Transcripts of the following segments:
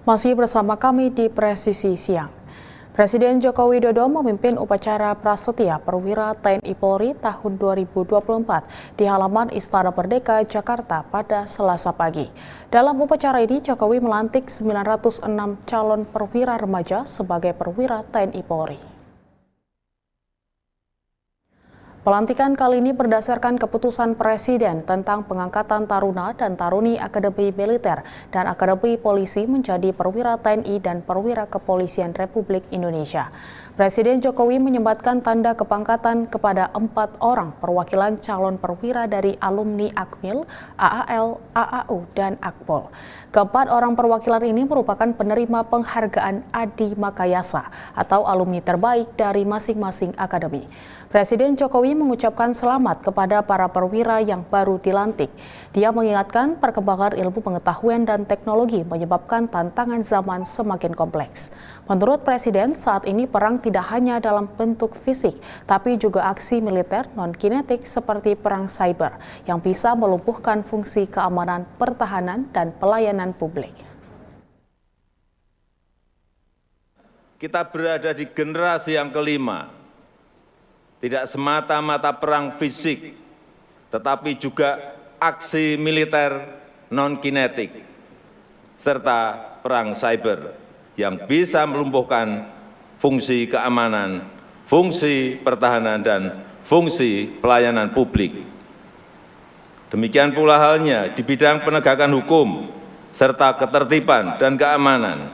Masih bersama kami di Presisi Siang. Presiden Joko Widodo memimpin upacara prasetya Perwira TNI Polri tahun 2024 di halaman Istana Merdeka, Jakarta pada Selasa pagi. Dalam upacara ini, Jokowi melantik 906 calon perwira remaja sebagai perwira TNI Polri. Pelantikan kali ini berdasarkan keputusan Presiden tentang pengangkatan taruna dan taruni Akademi Militer dan Akademi Polisi menjadi perwira TNI dan perwira Kepolisian Republik Indonesia. Presiden Jokowi menyembatkan tanda kepangkatan kepada 4 orang perwakilan calon perwira dari alumni Akmil, AAL, AAU, dan Akpol. Keempat orang perwakilan ini merupakan penerima penghargaan Adi Makayasa atau alumni terbaik dari masing-masing akademi. Presiden Jokowi mengucapkan selamat kepada para perwira yang baru dilantik. Dia mengingatkan perkembangan ilmu pengetahuan dan teknologi menyebabkan tantangan zaman semakin kompleks. Menurut Presiden, saat ini perang tidak hanya dalam bentuk fisik, tapi juga aksi militer non-kinetik seperti perang cyber yang bisa melumpuhkan fungsi keamanan, pertahanan, dan pelayanan publik. Kita berada di generasi yang kelima. Tidak semata-mata perang fisik, tetapi juga aksi militer non-kinetik, serta perang cyber yang bisa melumpuhkan fungsi keamanan, fungsi pertahanan, dan fungsi pelayanan publik. Demikian pula halnya di bidang penegakan hukum, serta ketertiban dan keamanan.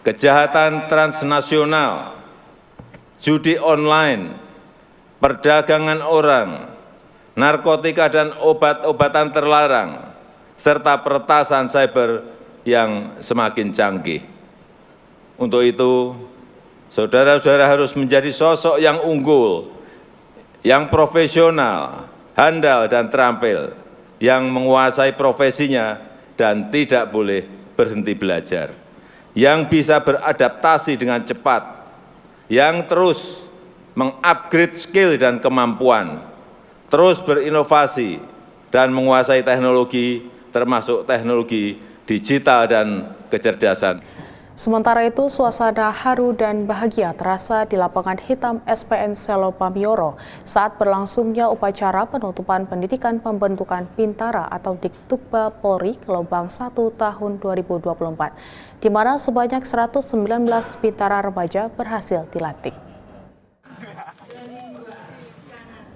Kejahatan transnasional, judi online, perdagangan orang, narkotika dan obat-obatan terlarang, serta peretasan cyber yang semakin canggih. Untuk itu, saudara-saudara harus menjadi sosok yang unggul, yang profesional, handal dan terampil, yang menguasai profesinya dan tidak boleh berhenti belajar, yang bisa beradaptasi dengan cepat, yang terus mengupgrade skill dan kemampuan, terus berinovasi dan menguasai teknologi, termasuk teknologi digital dan kecerdasan. Sementara itu, suasana haru dan bahagia terasa di lapangan hitam SPN Selo Pamioro saat berlangsungnya upacara penutupan pendidikan pembentukan Bintara atau Diktukba Polri Gelombang 1 tahun 2024, di mana sebanyak 119 Bintara remaja berhasil dilantik.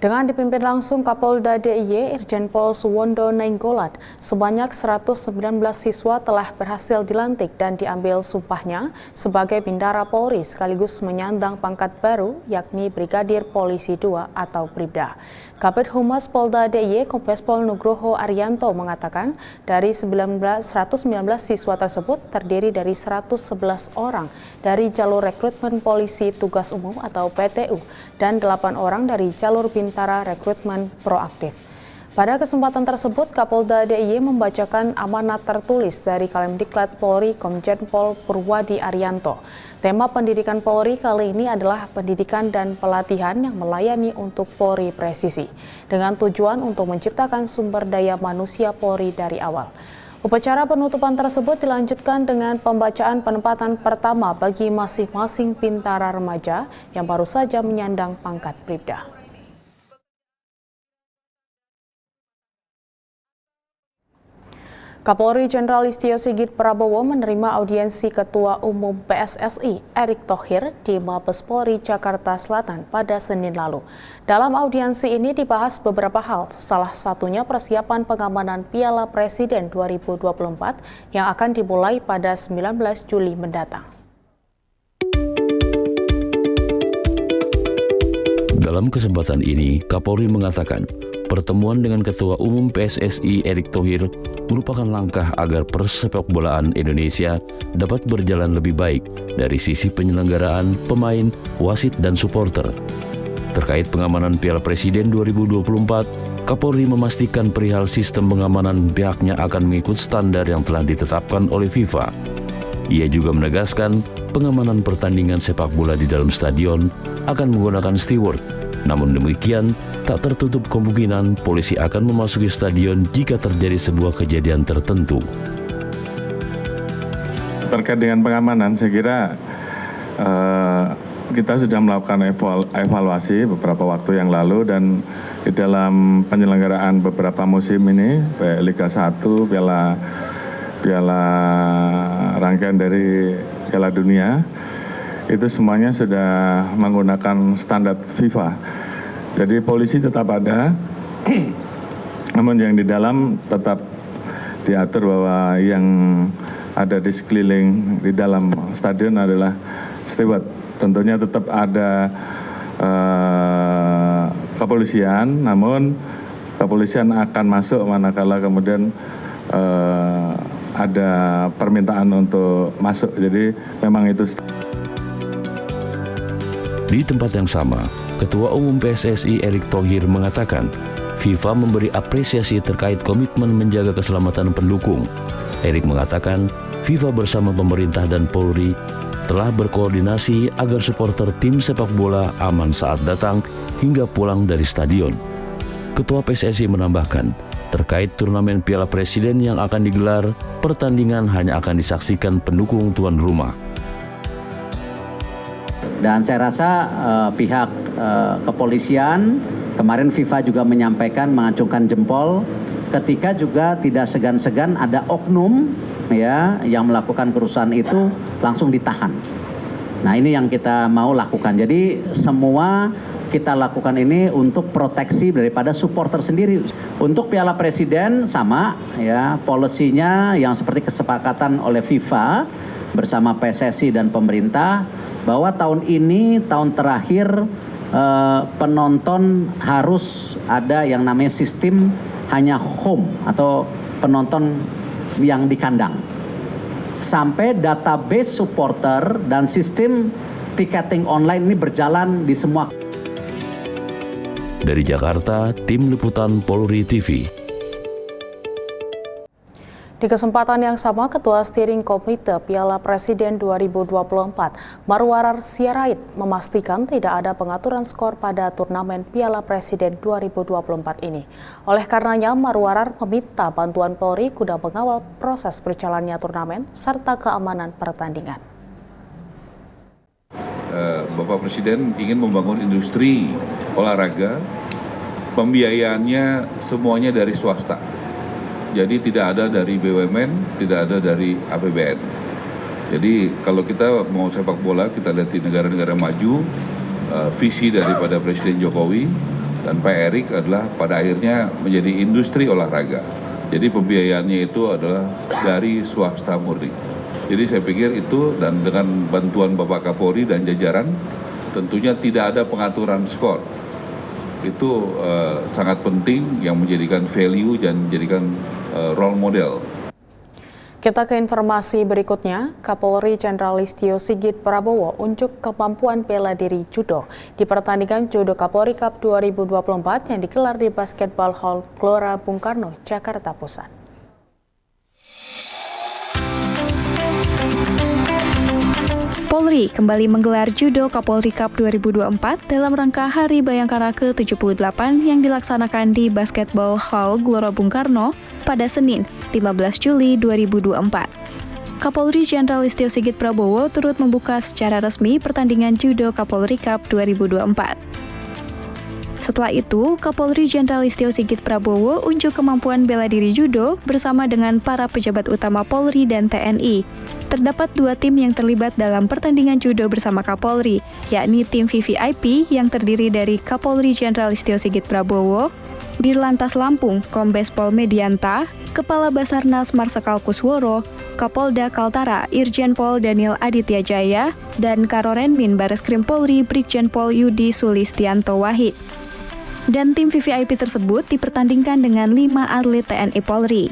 Dengan dipimpin langsung Kapolda DIY Irjen Pol Suwondo Nainggolan, sebanyak 119 siswa telah berhasil dilantik dan diambil sumpahnya sebagai Bintara Polri sekaligus menyandang pangkat baru yakni Brigadir Polisi II atau Bribda. Kabid Humas Polda DIY Kombes Pol Nugroho Arianto mengatakan dari 119 siswa tersebut terdiri dari 111 orang dari jalur rekrutmen polisi tugas umum atau PTU dan 8 orang dari jalur Bintara rekrutmen proaktif. Pada kesempatan tersebut, Kapolda DIY membacakan amanat tertulis dari Kalemdiklat Polri Komjen Pol Purwadi Arianto. Tema pendidikan Polri kali ini adalah pendidikan dan pelatihan yang melayani untuk Polri presisi, dengan tujuan untuk menciptakan sumber daya manusia Polri dari awal. Upacara penutupan tersebut dilanjutkan dengan pembacaan penempatan pertama bagi masing-masing Bintara remaja yang baru saja menyandang pangkat Bribda. Kapolri Jenderal Listio Sigit Prabowo menerima audiensi Ketua Umum PSSI Erick Thohir di Mabes Polri Jakarta Selatan pada Senin lalu. Dalam audiensi ini dibahas beberapa hal, salah satunya persiapan pengamanan Piala Presiden 2024 yang akan dimulai pada 19 Juli mendatang. Dalam kesempatan ini, Kapolri mengatakan pertemuan dengan Ketua Umum PSSI Erick Thohir merupakan langkah agar persepakbolaan Indonesia dapat berjalan lebih baik dari sisi penyelenggaraan, pemain, wasit, dan supporter. Terkait pengamanan Piala Presiden 2024, Kapolri memastikan perihal sistem pengamanan pihaknya akan mengikut standar yang telah ditetapkan oleh FIFA. Ia juga menegaskan pengamanan pertandingan sepak bola di dalam stadion akan menggunakan steward. Namun demikian, tak tertutup kemungkinan polisi akan memasuki stadion jika terjadi sebuah kejadian tertentu. Terkait dengan pengamanan, saya kira kita sudah melakukan evaluasi beberapa waktu yang lalu, dan di dalam penyelenggaraan beberapa musim ini, baik Liga 1, piala rangkaian dari Piala Dunia, itu semuanya sudah menggunakan standar FIFA. Jadi polisi tetap ada, namun yang di dalam tetap diatur bahwa yang ada di sekeliling di dalam stadion adalah steward. Tentunya tetap ada kepolisian, namun kepolisian akan masuk manakala kemudian ada permintaan untuk masuk. Jadi memang itu. Di tempat yang sama, Ketua Umum PSSI Erick Thohir mengatakan FIFA memberi apresiasi terkait komitmen menjaga keselamatan pendukung. Erick mengatakan FIFA bersama pemerintah dan Polri telah berkoordinasi agar supporter tim sepak bola aman saat datang hingga pulang dari stadion. Ketua PSSI menambahkan, terkait turnamen Piala Presiden yang akan digelar, pertandingan hanya akan disaksikan pendukung tuan rumah. Dan saya rasa pihak kepolisian, kemarin FIFA juga menyampaikan, mengacungkan jempol, ketika juga tidak segan-segan ada oknum ya yang melakukan kerusuhan itu langsung ditahan. Nah, ini yang kita mau lakukan. Jadi semua kita lakukan ini untuk proteksi daripada supporter sendiri. Untuk Piala Presiden sama ya, polisinya yang seperti kesepakatan oleh FIFA bersama PSSI dan pemerintah, bahwa tahun ini tahun terakhir penonton harus ada yang namanya sistem hanya home atau penonton yang di kandang. Sampai database supporter dan sistem tiketing online ini berjalan di semua. Dari Jakarta, Tim Liputan Polri TV. Di kesempatan yang sama, Ketua Steering Komite Piala Presiden 2024, Marwarar Sirait, memastikan tidak ada pengaturan skor pada turnamen Piala Presiden 2024 ini. Oleh karenanya, Marwarar meminta bantuan Polri guna mengawal proses berjalannya turnamen serta keamanan pertandingan. Bapak Presiden ingin membangun industri olahraga, pembiayaannya semuanya dari swasta. Jadi tidak ada dari BUMN, tidak ada dari APBN. Jadi kalau kita mau sepak bola, kita lihat di negara-negara maju, visi daripada Presiden Jokowi dan Pak Erick adalah pada akhirnya menjadi industri olahraga. Jadi pembiayaannya itu adalah dari swasta murni. Jadi saya pikir itu, dan dengan bantuan Bapak Kapolri dan jajaran, tentunya tidak ada pengaturan skor. Itu sangat penting yang menjadikan value dan menjadikan role model. Kita ke informasi berikutnya. Kapolri Jenderal Listio Sigit Prabowo unjuk kemampuan bela diri judo di pertandingan Judo Kapolri Cup 2024 yang digelar di Basketball Hall Gelora Bung Karno, Jakarta Pusat. Polri kembali menggelar Judo Kapolri Cup 2024 dalam rangka Hari Bayangkara ke-78 yang dilaksanakan di Basketball Hall Gelora Bung Karno pada Senin, 15 Juli 2024. Kapolri Jenderal Listio Sigit Prabowo turut membuka secara resmi pertandingan Judo Kapolri Cup 2024. Setelah itu, Kapolri Jenderal Listio Sigit Prabowo unjuk kemampuan bela diri judo bersama dengan para pejabat utama Polri dan TNI. Terdapat 2 tim yang terlibat dalam pertandingan judo bersama Kapolri, yakni tim VVIP yang terdiri dari Kapolri Jenderal Listio Sigit Prabowo, Dirlantas Lampung Kombes Pol Medianta, Kepala Basarnas Marsikal Kusworo, Kapolda Kaltara Irjen Pol Daniel Aditya Jaya, dan Karorenmin Bareskrim Polri Brigjen Pol Yudi Sulistianto Wahid. Dan tim VVIP tersebut dipertandingkan dengan 5 atlet TNI Polri.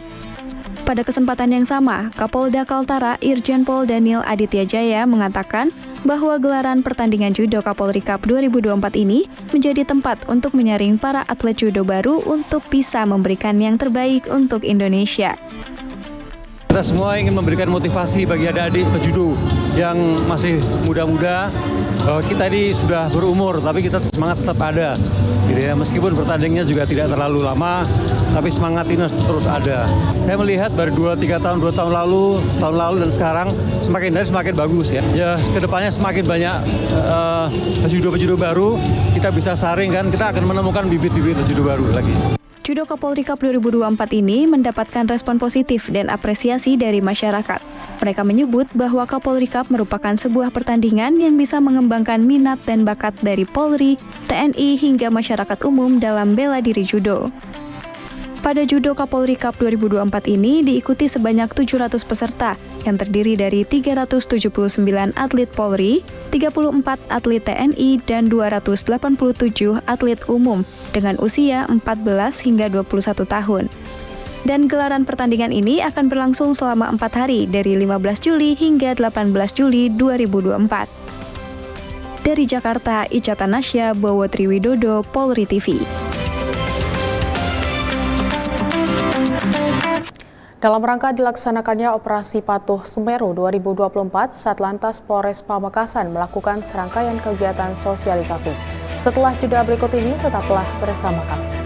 Pada kesempatan yang sama, Kapolda Kaltara Irjen Pol Daniel Aditya Jaya mengatakan bahwa gelaran pertandingan Judo Kapolri Cup 2024 ini menjadi tempat untuk menyaring para atlet judo baru untuk bisa memberikan yang terbaik untuk Indonesia. Kita semua ingin memberikan motivasi bagi adik-adik pejudo yang masih muda-muda, bahwa kita ini sudah berumur tapi kita semangat tetap ada. Gitu Ya, meskipun pertandingannya juga tidak terlalu lama, tapi semangat ini terus ada. Saya melihat baru 2 tahun lalu, setahun lalu dan sekarang semakin hari semakin bagus ya. Ya, kedepannya semakin banyak pejudo-pejudo baru, kita bisa saring kan, kita akan menemukan bibit-bibit pejudo baru lagi. Judo Kapolri Cup 2024 ini mendapatkan respon positif dan apresiasi dari masyarakat. Mereka menyebut bahwa Kapolri Cup merupakan sebuah pertandingan yang bisa mengembangkan minat dan bakat dari Polri, TNI, hingga masyarakat umum dalam bela diri judo. Pada Judo Kapolri Cup 2024 ini diikuti sebanyak 700 peserta yang terdiri dari 379 atlet Polri, 34 atlet TNI, dan 287 atlet umum dengan usia 14 hingga 21 tahun. Dan gelaran pertandingan ini akan berlangsung selama 4 hari dari 15 Juli hingga 18 Juli 2024. Dari Jakarta, Ica Tanasya, Bowo Triwidodo, Polri TV. Dalam rangka dilaksanakannya Operasi Patuh Semeru 2024, Satlantas Polres Pamekasan melakukan serangkaian kegiatan sosialisasi. Setelah jeda berikut ini, tetaplah bersama kami.